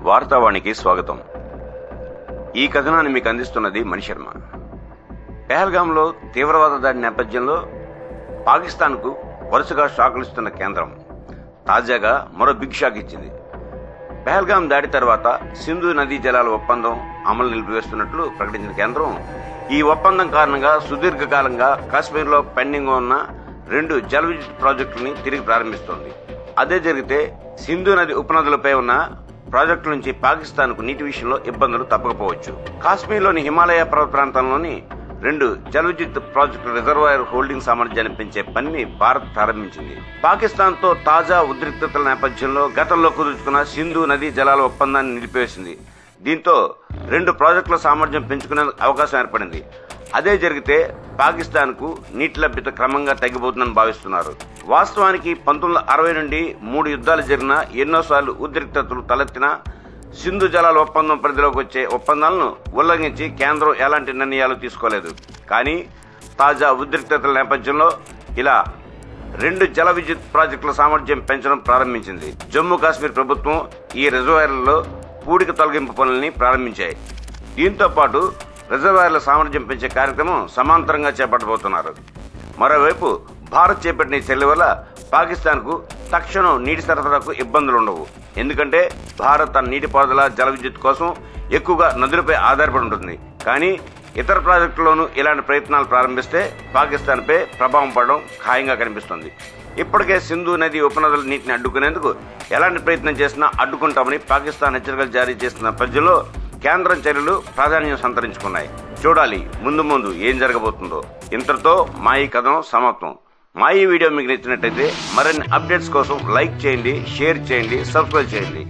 వార్తావాణికి స్వాగతం. ఈ కథనాన్ని మీకు అందిస్తున్నది మణిశర్మ. పెహల్గాంలో తీవ్రవాద దాడి నేపథ్యంలో పాకిస్తాన్కు వరుసగా షాకులు ఇస్తున్న కేంద్రం తాజాగా మరో బిగ్ షాక్ ఇచ్చింది. పెహల్గాం దాడి తర్వాత సింధు నదీ జలాల ఒప్పందం అమలు నిలిపివేస్తున్నట్లు ప్రకటించిన కేంద్రం ఈ ఒప్పందం కారణంగా సుదీర్ఘకాలంగా కాశ్మీర్లో పెండింగ్ ఉన్న 2 జల విద్యుత్ ప్రాజెక్టులని తిరిగి ప్రారంభిస్తోంది. అదే జరిగితే సింధు నది ఉపనదులపై ఉన్న ప్రాజెక్టుల నుంచి పాకిస్తాన్కు నీటి విషయంలో ఇబ్బందులు తప్పకపోవచ్చు. కాశ్మీర్లోని హిమాలయ పర్వత ప్రాంతంలోని 2 జల విద్యుత్ ప్రాజెక్టుల రిజర్వాయర్ హోల్డింగ్ సామర్థ్యాన్ని పెంచే పనిని భారత్ ప్రారంభించింది. పాకిస్తాన్తో తాజా ఉద్రిక్తతల నేపథ్యంలో గతంలో కుదుర్చుకున్న సింధు నదీ జలాల ఒప్పందాన్ని నిలిపివేసింది. దీంతో 2 ప్రాజెక్టుల సామర్థ్యం పెంచుకునే అవకాశం ఏర్పడింది. అదే జరిగితే పాకిస్తాన్కు నీటి లభ్యత క్రమంగా తగ్గిపోతుందని భావిస్తున్నారు. వాస్తవానికి 1960 నుండి 3 యుద్ధాలు జరిగినా ఎన్నోసార్లు ఉద్రిక్తతలు తలెత్తినా సింధు జలాల ఒప్పందం పరిధిలోకి వచ్చే ఒప్పందాలను ఉల్లంఘించి కేంద్రం ఎలాంటి నిర్ణయాలు తీసుకోలేదు. కానీ తాజా ఉద్రిక్తతల నేపథ్యంలో ఇలా 2 జల విద్యుత్ ప్రాజెక్టుల సామర్థ్యం పెంచడం ప్రారంభించింది. జమ్మూ కాశ్మీర్ ప్రభుత్వం ఈ రిజర్వాయర్లలో పూడిక తొలగింపు పనులని ప్రారంభించాయి. దీంతో పాటు రిజర్వాయర్ల సామర్థ్యం పెంచే కార్యక్రమం సమాంతరంగా చేపట్టబోతున్నారు. మరోవైపు భారత్ చేపట్టిన ఈ చర్యల వల్ల పాకిస్తాన్కు తక్షణం నీటి సరఫరాకు ఇబ్బందులు ఉండవు. ఎందుకంటే భారత్ తన నీటిపారుదల జల విద్యుత్ కోసం ఎక్కువగా నదులపై ఆధారపడి ఉంటుంది. కానీ ఇతర ప్రాజెక్టుల్లోనూ ఇలాంటి ప్రయత్నాలు ప్రారంభిస్తే పాకిస్తాన్పై ప్రభావం పడడం ఖాయంగా కనిపిస్తుంది. ఇప్పటికే సింధు నది ఉపనదుల నీటిని అడ్డుకునేందుకు ఎలాంటి ప్రయత్నం చేసినా అడ్డుకుంటామని పాకిస్తాన్ హెచ్చరికలు జారీ చేస్తున్న నేపథ్యంలో కేంద్రం చర్యలు ప్రాధాన్యం సంతరించుకున్నాయి. చూడాలి ముందు ఏం జరగబోతుందో. ఇంతటితో మా ఈ కథనం సమాప్తం. మా ఈ వీడియో మీకు నచ్చినట్టయితే మరిన్ని అప్డేట్స్ కోసం లైక్ చేయండి, షేర్ చేయండి, సబ్స్క్రైబ్ చేయండి.